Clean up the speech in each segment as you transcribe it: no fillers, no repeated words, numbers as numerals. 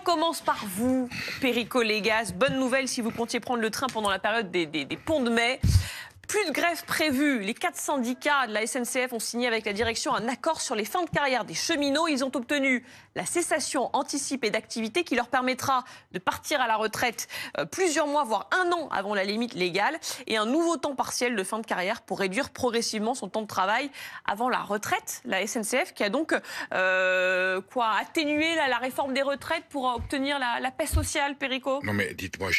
commence par vous, Perico Légas. Bonne nouvelle si vous comptiez prendre le train pendant la période des ponts de mai. Plus de grève prévue. Les 4 syndicats de la SNCF ont signé avec la direction un accord sur les fins de carrière des cheminots. Ils ont obtenu la cessation anticipée d'activité qui leur permettra de partir à la retraite plusieurs mois, voire 1 an avant la limite légale, et un nouveau temps partiel de fin de carrière pour réduire progressivement son temps de travail avant la retraite. La SNCF qui a donc atténué la réforme des retraites pour obtenir la paix sociale, Perico. Non mais dites-moi,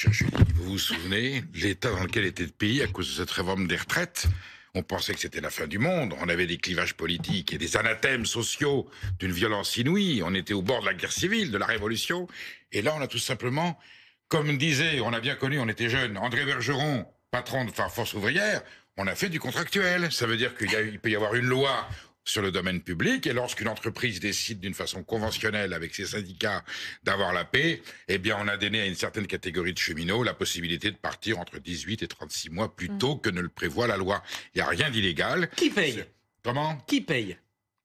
vous vous souvenez l'état dans lequel était le pays à cause de cette réforme des retraites? On pensait que c'était la fin du monde, on avait des clivages politiques et des anathèmes sociaux d'une violence inouïe, on était au bord de la guerre civile, de la révolution, et là on a tout simplement, comme disait, on a bien connu, on était jeunes, André Bergeron, patron de Force ouvrière, on a fait du contractuel. Ça veut dire qu'il peut y avoir une loi sur le domaine public, et lorsqu'une entreprise décide d'une façon conventionnelle avec ses syndicats d'avoir la paix, eh bien on a donné à une certaine catégorie de cheminots la possibilité de partir entre 18 et 36 mois plus tôt que ne le prévoit la loi. Il n'y a rien d'illégal. Qui paye? Comment? Qui paye?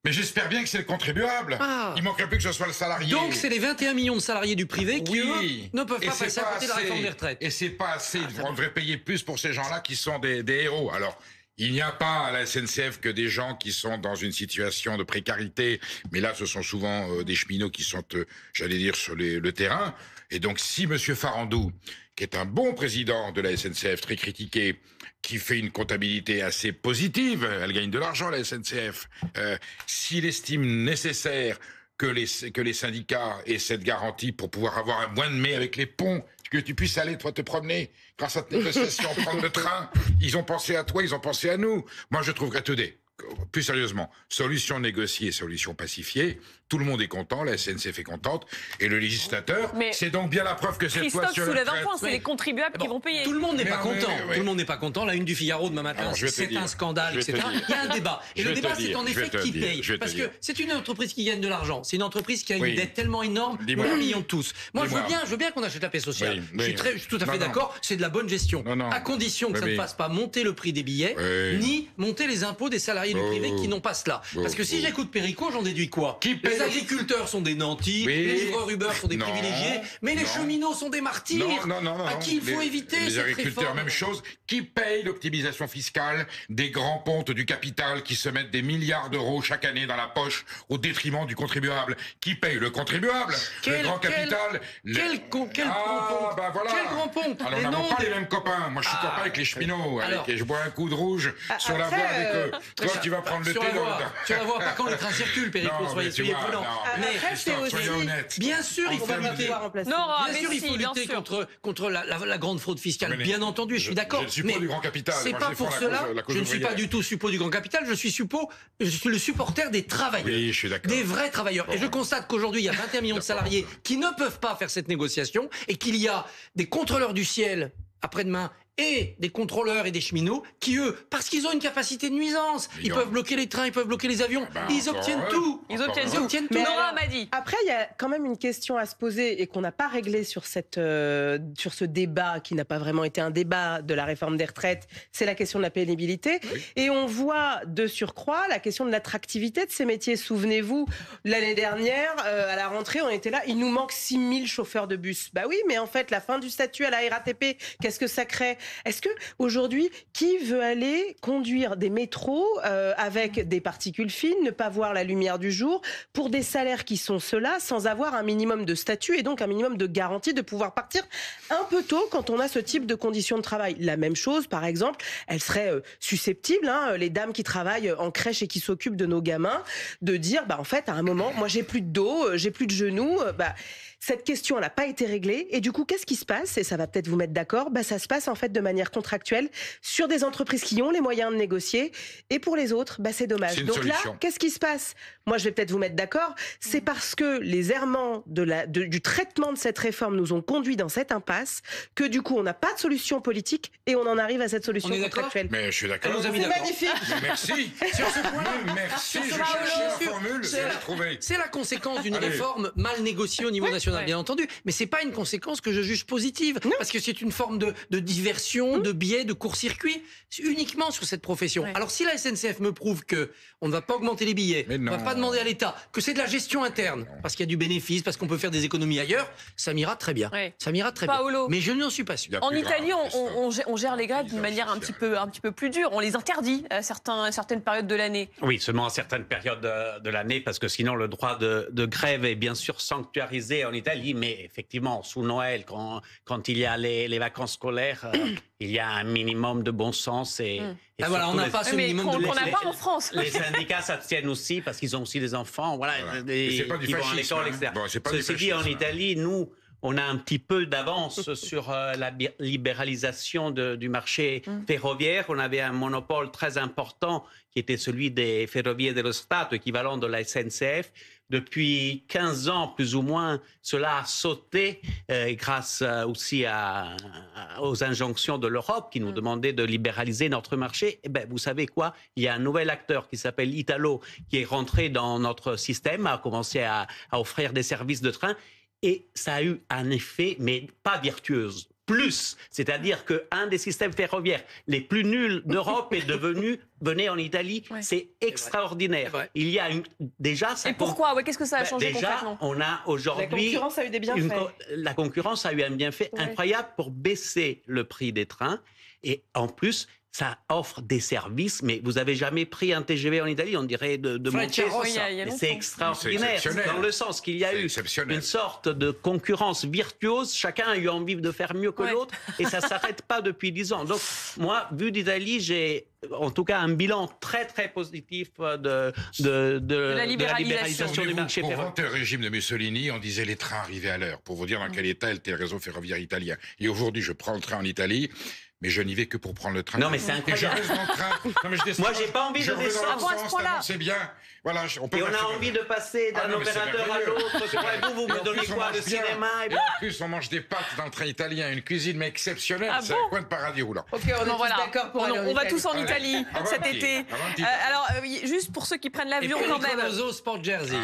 Mais j'espère bien que c'est le contribuable. Ah. Il manquerait plus que ce soit le salarié. Donc c'est les 21 millions de salariés du privé qui, eux, ne peuvent pas passer à côté de la réforme des retraites. Et c'est pas assez. On devrait payer plus pour ces gens-là qui sont des héros. Alors, il n'y a pas à la SNCF que des gens qui sont dans une situation de précarité, mais là, ce sont souvent des cheminots qui sont, j'allais dire, sur le terrain. Et donc, si M. Farandou, qui est un bon président de la SNCF, très critiqué, qui fait une comptabilité assez positive, elle gagne de l'argent, la SNCF, s'il estime nécessaire que les syndicats aient cette garantie pour pouvoir avoir un mois de mai avec les ponts, que tu puisses aller, toi, te promener, grâce à cette négociation, prendre le train. Ils ont pensé à toi, ils ont pensé à nous. Moi, je trouverais plus sérieusement, solution négociée, solution pacifiée, tout le monde est content, la SNCF est contente, et le législateur, c'est donc bien la preuve que cette loi sur le soulève un point, c'est les contribuables qui vont payer. Tout le monde n'est pas content. Tout le monde n'est pas content. La une du Figaro demain matin, c'est un scandale, etc. Il y a un débat. Et le débat, c'est en effet qui paye. Parce que c'est une entreprise qui gagne de l'argent. C'est une entreprise qui a une dette tellement énorme, 1 million de tous. Moi, je veux bien qu'on achète la paix sociale. Je suis tout à fait d'accord, c'est de la bonne gestion. À condition que ça ne fasse pas monter le prix des billets, ni monter les impôts des salariés du privé qui n'ont pas cela. Parce que si j'écoute Perico, j'en déduis quoi? Les agriculteurs sont des nantis, les livreurs Uber sont des privilégiés, mais les cheminots sont des martyrs. À qui il faut éviter les cette agriculteurs, réforme. même chose. Qui paye l'optimisation fiscale des grands pontes du capital qui se mettent des milliards d'euros chaque année dans la poche au détriment du contribuable? Qui paye? Le contribuable? Le grand capital? Quel grand ponte? Bah voilà. Quel grand ponte? Alors, on n'a pas les mêmes copains. Moi, je suis copain avec les cheminots. Et je bois un coup de rouge sur la voie avec eux. Toi, tu vas prendre le thé dans le... Sur la voie, pas quand les trains circulent, Perico, soyez prudents. Mais soyons honnêtes. Bien sûr, il faut lutter. Bien sûr, il faut lutter contre la grande fraude fiscale. Bien entendu, je suis d'accord. Mais du grand capital. C'est pas pour cela. Je ne suis pas du tout suppôt du grand capital. Je suis le supporter des travailleurs. Oui, je suis d'accord. Des vrais travailleurs. Et je constate qu'aujourd'hui, il y a 21 millions de salariés qui ne peuvent pas faire cette négociation et qu'il y a des contrôleurs du ciel après-demain et des contrôleurs et des cheminots qui, eux, parce qu'ils ont une capacité de nuisance, ils peuvent bloquer les trains, ils peuvent bloquer les avions, ils obtiennent tout. Ils obtiennent tout. Mais Nora Amadi. Après, il y a quand même une question à se poser et qu'on n'a pas réglée sur ce débat qui n'a pas vraiment été un débat de la réforme des retraites, c'est la question de la pénibilité. Oui. Et on voit de surcroît la question de l'attractivité de ces métiers. Souvenez-vous, l'année dernière, à la rentrée, on était là, il nous manque 6000 chauffeurs de bus. Bah oui, mais en fait, la fin du statut à la RATP, qu'est-ce que ça crée? Est-ce que aujourd'hui, qui veut aller conduire des métros avec des particules fines, ne pas voir la lumière du jour, pour des salaires qui sont ceux-là, sans avoir un minimum de statut et donc un minimum de garantie de pouvoir partir un peu tôt quand on a ce type de conditions de travail? La même chose, par exemple, elle serait susceptible, les dames qui travaillent en crèche et qui s'occupent de nos gamins, de dire, en fait, à un moment, moi j'ai plus de dos, j'ai plus de genoux, cette question n'a pas été réglée. Et du coup, qu'est-ce qui se passe? Et ça va peut-être vous mettre d'accord. Ça se passe en fait de manière contractuelle sur des entreprises qui ont les moyens de négocier. Et pour les autres, c'est dommage. Donc là, qu'est-ce qui se passe? Moi, je vais peut-être vous mettre d'accord. C'est parce que les errements du traitement de cette réforme nous ont conduits dans cette impasse que du coup, on n'a pas de solution politique et on en arrive à cette solution contractuelle. Mais je suis d'accord. C'est magnifique. Merci. Sur ce point, merci. Je cherchais la formule. Je l'ai trouvée. C'est la conséquence d'une réforme mal négociée au niveau national. Bien entendu, mais c'est pas une conséquence que je juge positive, parce que c'est une forme de diversité. conversion de billets de court-circuit uniquement sur cette profession. Alors si la SNCF me prouve que on ne va pas augmenter les billets, on ne va pas demander à l'État, que c'est de la gestion interne, parce qu'il y a du bénéfice, parce qu'on peut faire des économies ailleurs, ça m'ira très bien. Ça m'ira très bien. Mais je n'en suis pas sûr. En Italie, on gère les grèves d'une manière un petit peu plus dure. On les interdit à certaines périodes de l'année. Oui, seulement à certaines périodes de l'année, parce que sinon le droit de grève est bien sûr sanctuarisé en Italie, mais effectivement, sous Noël, quand il y a les vacances scolaires, il y a un minimum de bon sens. Voilà, on n'a pas ce minimum de bon sens. On n'a pas en France. Les syndicats s'abstiennent aussi parce qu'ils ont aussi des enfants. Voilà, c'est pas du fascisme. Ceci dit, en Italie, nous, on a un petit peu d'avance sur la libéralisation du marché ferroviaire. On avait un monopole très important qui était celui des Ferrovie dello Stato, équivalent de la SNCF. Depuis 15 ans, plus ou moins, cela a sauté grâce aussi aux injonctions de l'Europe qui nous demandait de libéraliser notre marché. Eh ben, vous savez quoi? Il y a un nouvel acteur qui s'appelle Italo qui est rentré dans notre système, a commencé à offrir des services de train. Et ça a eu un effet, mais pas vertueux. Plus, c'est-à-dire qu'un des systèmes ferroviaires les plus nuls d'Europe est devenu, venez en Italie, c'est extraordinaire. Il y a déjà... Et pourquoi? Qu'est-ce que ça a changé Déjà, concrètement? on a aujourd'hui... La concurrence a eu des bienfaits. La concurrence a eu un bienfait incroyable pour baisser le prix des trains. Et en plus... ça offre des services, mais vous avez jamais pris un TGV en Italie, on dirait de monter. C'est extraordinaire, dans le sens qu'il y a eu une sorte de concurrence virtuose. Chacun a eu envie de faire mieux que l'autre, et ça s'arrête pas depuis 10 ans. Donc, moi, vu d'Italie, j'ai en tout cas un bilan très très positif de la libéralisation du marché ferroviaire. Pour vanter le régime de Mussolini, on disait les trains arrivaient à l'heure, pour vous dire dans quel état était le réseau ferroviaire italien. Et aujourd'hui, je prends le train en Italie, mais je n'y vais que pour prendre le train. Non, mais c'est incroyable. Et je reste dans le train. Non, mais moi, j'ai pas envie de descendre. C'est bien. Voilà, on a envie de passer d'un opérateur à l'autre. Vous me donnez quoi? Le cinéma? Et en plus, on mange des pâtes dans le train italien, une cuisine mais exceptionnelle. C'est un coin de paradis roulant. Ok, on est d'accord pour aller en Italie. On va tous en Italie cet été. Alors, juste pour ceux qui prennent l'avion quand même. Sport Jersey.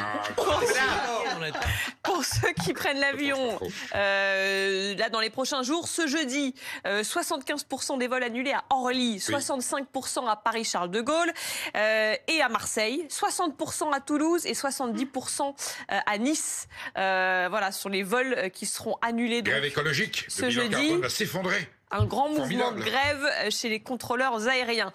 Pour ceux qui prennent l'avion, là dans les prochains jours, ce jeudi, 75% des vols annulés à Orly, 65% à Paris-Charles de Gaulle et à Marseille, 60% à Toulouse et 70% à Nice. Voilà, ce sont les vols qui seront annulés. Grève écologique. Ce jeudi va s'effondrer. Un grand mouvement de grève chez les contrôleurs aériens.